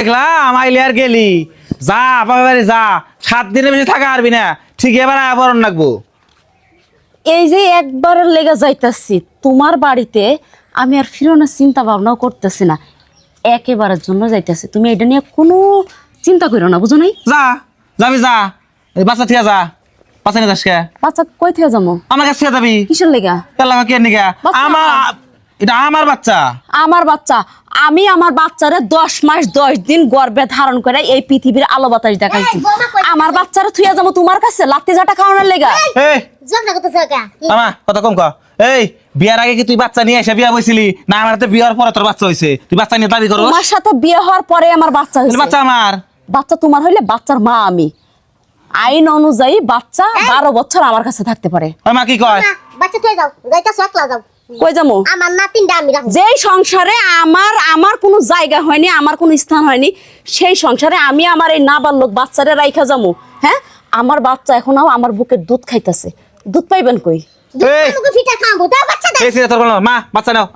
দেখলাম আইলে আর গেলি যা বাবা বাড়ি যা 7 দিনের বেশি থাকা পারবি না ঠিক এবার আবরণ রাখবো। এই যে একবারের লেগে যাইতাছি তোমার বাড়িতে, আমি আর ফিরোনোর চিন্তা ভাবনাও করতেছি না, একেবারের জন্য যাইতাছি। তুমি এটা নিয়ে কোনো চিন্তা করো না, বুঝো নাই? যা যাবি যা, এই বাচ্চা ঠিক যা, বাচ্চা নিয়ে যাস কে? বাচ্চা কই থেকে যাবো? আমার কাছে যাবি কিসের লেগা? পেলাম কে নিগা? আমার এটা আমার বাচ্চা। আমার বাচ্চা, আমি আমার বাচ্চারে 10 মাস 10 দিন গর্ভে ধারণ করে এই পৃথিবীর আলো বাতাস দেখাইছি। আমার বাচ্চারা থুইয়া যাবো তোমার কাছে লাত্তি জাটা খাওয়ানোর লেগা? এই আমা কথা কম ক। এই বিয়ার আগে কি তুই বাচ্চা নিয়ে এসে বিয়া বইছিলি না? আমার তো বিয়ার পরে তোর বাচ্চা হইছে, তুই বাচ্চা নিয়ে দাবি করো? তোমার সাথে বিয়ে হওয়ার পরে আমার বাচ্চা হইছে। বাচ্চা আমার বাচ্চা তোমার হইলে বাচ্চার মা আমি। আইন অনুযায়ী বাচ্চা 12 বছর আমার কাছে থাকতে পারে। ওই মা কি কয়? বাচ্চা তুই যাও, যাইতাছ একলা যাও। কই যাবো? আমার নাতিনটা আমি রাখবো। যেই সংসারে আমার কোনো জায়গা হয়নি, আমার কোনো স্থান হয়নি, সেই সংসারে আমি আমার এই নাবালক বাচ্চারে রাইখা যাবো? হ্যাঁ, আমার বাচ্চা এখনো আমার বুকের দুধ খাইতেছে। দুধ পাইবেন কই? এই আমাকে ফিটা খাওয়াবো, দাও বাচ্চা দাও। এই তোর বল মা বাচ্চা নাও,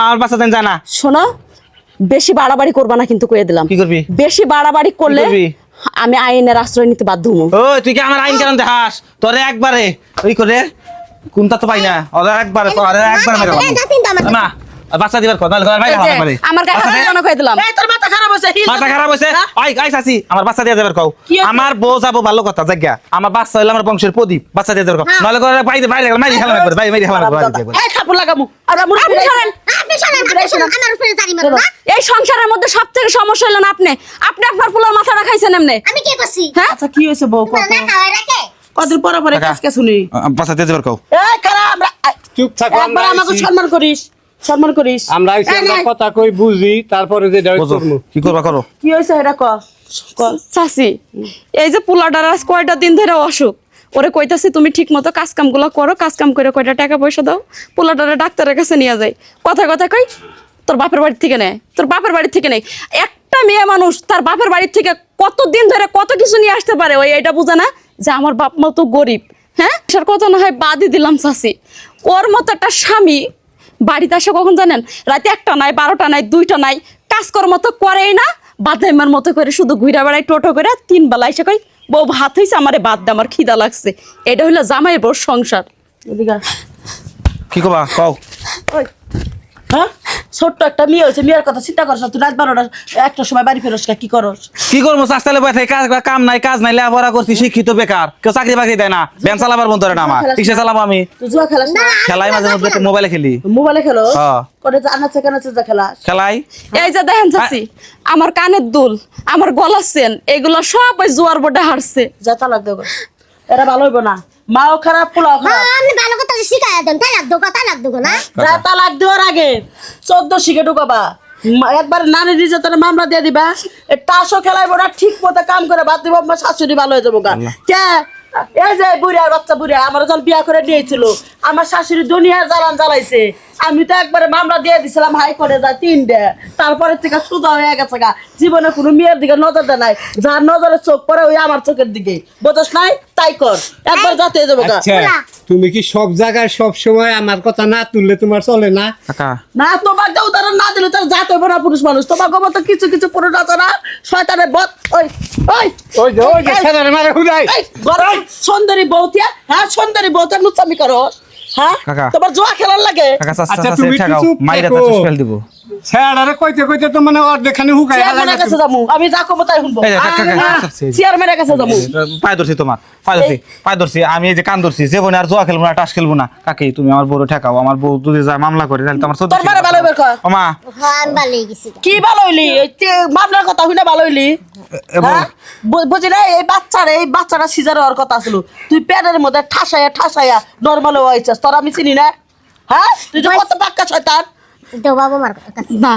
আমার বাচ্চা দেন জানা। শোনো, বেশি বাড়াবাড়ি করবা না কিন্তু, কইয়ে দিলাম। কি করবি? বেশি বাড়াবাড়ি করলে কি করবি? আমি আইনের আশ্রয় নিতে বাধ্য হবো। ওই তুই কি আমার আইন কারণ দেখাস? তোরে একবারে ওই করে কোনটা তো পাই না, ওরা একবারে তোরে একবারে মেরে এই নাতিনটা আমার মা বাচ্চা দিবার কথা নাহলে বাইরে হালা পারে। আমার কাছে কেন কইয়ে দিলাম? এই তোর মাথা খারাপ হইছে, মাথা খারাপ হইছে? আই গাইস আসি আমার বাচ্চা দিয়ে যাবার কও। আমার বউ যাবো ভালো কথা জায়গা, আমার বাচ্চা হইলো আমার বংশের প্রদীপ, বাচ্চা দিয়ে যাবার কও। নাহলে করে বাইরে বাইরে মারি হালা করে মারি হালা করে। এই খাপুর লাগামু আর আমু আপনি সরেন। আপনি শোনেন, আমার উপরে জারি মারো না। এই সংসারের মধ্যে সবথেকে সমস্যা হলো না আপনি আপনার ফুলার মাথাটা খাইছেন এমনে। আমি কি করছি? হ্যাঁ, আচ্ছা কি হইছে বউ কত? না খাওয়াই রাখে। কদিন পরে পরে কাকা। কাজকে শুনি। বাচ্চা দিয়ে যাবার কও। এই খারাপ আমরা চুপ থাকো, একবার আমরা আমাকে আইছি। সম্মান করিস, সম্মান করিস। আমরা আইছি, এই আমরা নে, কথা কই বুঝি তারপরে যেটা বুঝো করবো। কি করবা করো। কি হইছে এটা ক ক। চাচি, এই যে পোলাটার আজ কয়টা দিন ধরে অসুখ, ওরে কইতাছি তুমি ঠিক মতো কাজ কামগুলো করো, কাজ কাম করে কয়টা টাকা পয়সা দাও, পোলাটারে ডাক্তারের কাছে নিয়ে যায়। কথা কই তোর বাপের বাড়ি থেকে নেয়, তোর বাপের বাড়ি থেকে নেই। একটা মেয়ে মানুষ তার বাপের বাড়ি থেকে কত দিন ধরে কত কিছু নিয়ে আসতে পারে, ওই এটা বুঝে না যে আমার বাপ মা তো গরিব। হ্যাঁ, সেটার কথা না হয় বাদই দিলাম চাচি, ওর মতো একটা স্বামী বাড়িতে আসে কখন জানেন? রাতে 1টা নাই, 12টা নাই, 2টা নাই, কাজকর্ম তো করেই না, বাদাইমার মতো করে শুধু ঘুরা বেড়াই টোটো করে। 3 বেলা এসে কই বউ ভাত হয়েছে, আমারে বাদ দে, আমার খিদা লাগছে। এটা হইলো জামাই বউর সংসার। এদিকে আয়। কি করবা কও। ওই হ্যাঁ, ছোট্ট একটা মেয়ে হয়েছে, মেয়ের কথা চিন্তা করছ তুই? রাত 12টা 1টার সময় বাড়ি ফেরোস কি করস? কি করবো? চাষতালে বসে কাম নাই কাজ নাই, লেখাপড়া করছি, শিক্ষিত বেকার, কেউ চাকরি বাকরি দেয় না, ব্যান চালাবার বন্ধ না আমার, কিসে চালাবো আমি? তুই জুয়া খেলাস না? খেলাই মাঝে মধ্যে মোবাইলে খেলি। মোবাইলে খেলো? হ্যাঁ। করে আনাচে কানাচে যা খেলাস? খেলাই এই যে দেখেন চাচি, আমার কানের দুল, আমার গলার চেন, এগুলো সব ওই জোয়ার বোর্ডে হারছে। যা তালাক দেবো, এরা ভালো হইব না। মাও খারাপ, পোলাও খারাপ। হ্যাঁ, আপনি ভালো কথা শিখাইয়া দেন, তাই লাগ দোকা না? যা তালাক দেওয়ার আগে 14 শিখে ঢুকাবা। একবার নারী নির্যাতনের মামলা দিয়ে দিবা। তাসও খেলাইবো না, ঠিক মতো কাম করে বাদ দিব, আমার শাশুড়ি ভালো হয়ে যাবো গা। কে এই যে বুড়িয়ার বাচ্চা বুড়িয়া আমার যখন বিয়া করে নিয়েছিল, আমার শাশুড়ি দুনিয়ার জ্বালান জ্বালাইছে। আমি তো একবারে মামলা দিয়ে দিছিলাম হাইকোর্টে, যা 3টে। তারপরে থেকে সোজা হয়ে গেছে গা, জীবনে কোনো মেয়ের দিকে নজর দেয় নাই। যার নজরে চোখ পড়ে ওই আমার চোখের দিকে, বোঝস নাই? তাই কর, একবার যাতে যাবো গা। আচ্ছা তুমি কি সব জায়গায় সব সময় আমার কথা না তুললে তোমার চলে না? কাকা না, তোমার যে উদাহরণ না দিলে তার জাত হইব না পুরুষ মানুষ। তোমার গোবর তো কিছু কিছু পুরুষ আছে না, শয়তানের বদ। ওই ওই ওই যে ছেলের মারে হুদাই। এই, গরম সুন্দরী বউতিয়া, হ্যাঁ সুন্দরী বউতিয়া লুচামি করো, হ্যাঁ? কাকা। তোমার জুয়া খেলার লাগে? কাকা আচ্ছা, চাচা তুমি চাচা ঠেকাও, চুপ মাইরা থাকো। তো ফেল দিব। ছেলেরে কইতে কইতে তো মানে অর্ধেকখানি হুকাই চেয়ারম্যানের কাছে যাবো, আমি যা কমো তাই শুনবো। এই যে, কাকা, চেয়ারম্যানের কাছে যাবো। পায়ে ধরছি তোমার, পায়ে ধরছি আমি, এই যে কান ধরছি, জীবনে আর জুয়া খেলবো না, টাস খেলবো না। কাকি তুমি আমার বউরে ঠেকাও, আমার বউ যদি যায় মামলা করে তাহলে তোমার তোর মারে ভালো হইবে কর। মা হ্যাঁ, আমি ভালোই গেছি। কি ভালো হইলি? এই যে মামলার কথা হইনা ভালো হইলি? হ্যাঁ? বুঝি না, এই বাচ্চাটা সিজার হওয়ার কথা ছিল, তুই পেটের মধ্যে ঠাসাইয়া নরমাল হয়েছিস। তোর আমি চিনি না? হ্যাঁ, তুই যে কত পাক্কা শয়তান। তো বাবা মার কাছে। না,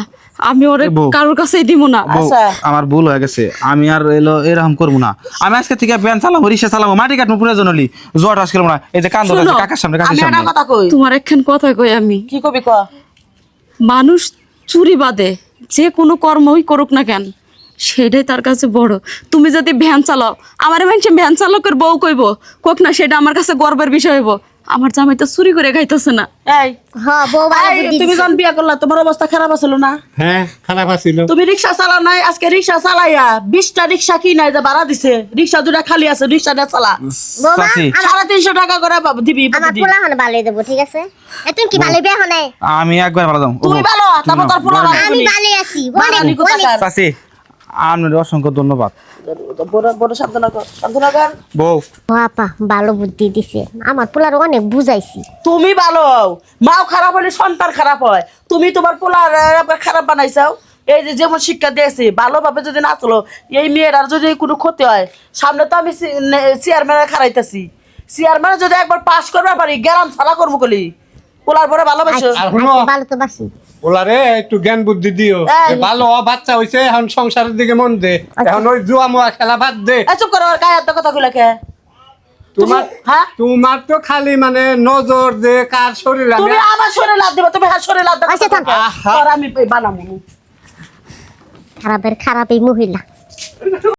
আমি ওরে বউ। কারোর কাছেই দিব না। বউ, আচ্ছা। আমার ভুল হয়ে গেছে, আমি আর এরকম করবো না। আমি আজকে থেকে ব্যান চালাবো, রিক্সা চালাবো, মাটি কাটবো প্রয়োজন হলি, জোয়া টাস খেলবো না। এই যে কান ধরছে শোনো, কাকার সামনে, আমি কাকির একটা সামনে। কথা কই। তোমার একখান কথা কই আমি, কি কবি ক? মানুষ চুরি বাদে যে কোনো কর্মই করুক না কেন, সেটাই তার কাছে বড়। তুমি যদি ভ্যান চালাও, আমার মানুষ ভ্যান চালকের বউ কইব কোক না, সেটা আমার কাছে গর্বের বিষয় হইব। আমার জামাই তো চুরি করে খাইতেছে না। এই হ বউ ভালো এই, বুদ্ধি তুমি দিছে। যখন বিয়ে করলা তোমার অবস্থা খারাপ আছিল না? হ্যাঁ খারাপ আছিল। তুমি রিক্সা চালাও নাই, আজকে রিক্সা চালাইয়া 20টা রিক্সা কি নাই যে ভাড়া দিছে, রিক্সা দুটা খালি আছে, রিক্সা দিয়ে চালা। বৌমা চাচি 350 টাকা করে দিবি আমার প্রতিদিন। পোলা হনে ভালোই দেবো, ঠিক আছে? তুমি কি ভালো বিয়া হনে? আমি একবার ভালো দাম তুমি ভালো, তারপর তোর পোলা আমি ভালোই আছি। মারানি কোথাকার? চাচি আপনার অসংখ্য ধন্যবাদ। বড় সাবধান কর, সাবধান কর। বউ ও আপা ভালো বুদ্ধি দিছে, আমার পোলার অনেক বুঝাইছি। তুমি ভালো হও, মাও খারাপ হলে সন্তান খারাপ হয়। তুমি তোমার পোলার খারাপ বানাইছাও। এই যে যেমন শিক্ষা দিয়েছি, ভালোভাবে যদি না চলো, এই মেয়েরার যদি কোনো ক্ষতি হয়, সামনে তো আমি চেয়ারম্যানের খারাইতেছি, চেয়ারম্যান যদি একবার পাস করবার পারি, গ্যারাম ছাড়া করবো কলি পোলার পরে ভালোবাসো। আর শুনো ভালো তো বাসি। ওলারে একটু জ্ঞান বুদ্ধি দিও। এই। যে ভালো বাচ্চা হইছে, এখন সংসারের দিকে মন দে, এখন ওই জুয়া মুয়া খেলা বাদ দে। চুপ করো, গায়ে হাত কথা কইলা কে? তোমার হ্যাঁ তোমার তো খালি মানে নজর যে কার শরীর তুমি আমার শরীরে লাভ দিবা, তুমি হাত শরীরে লাভ আচ্ছা, থাক। দাও, আমি বানাবো। খারাপের খারাপ এই মহিলা।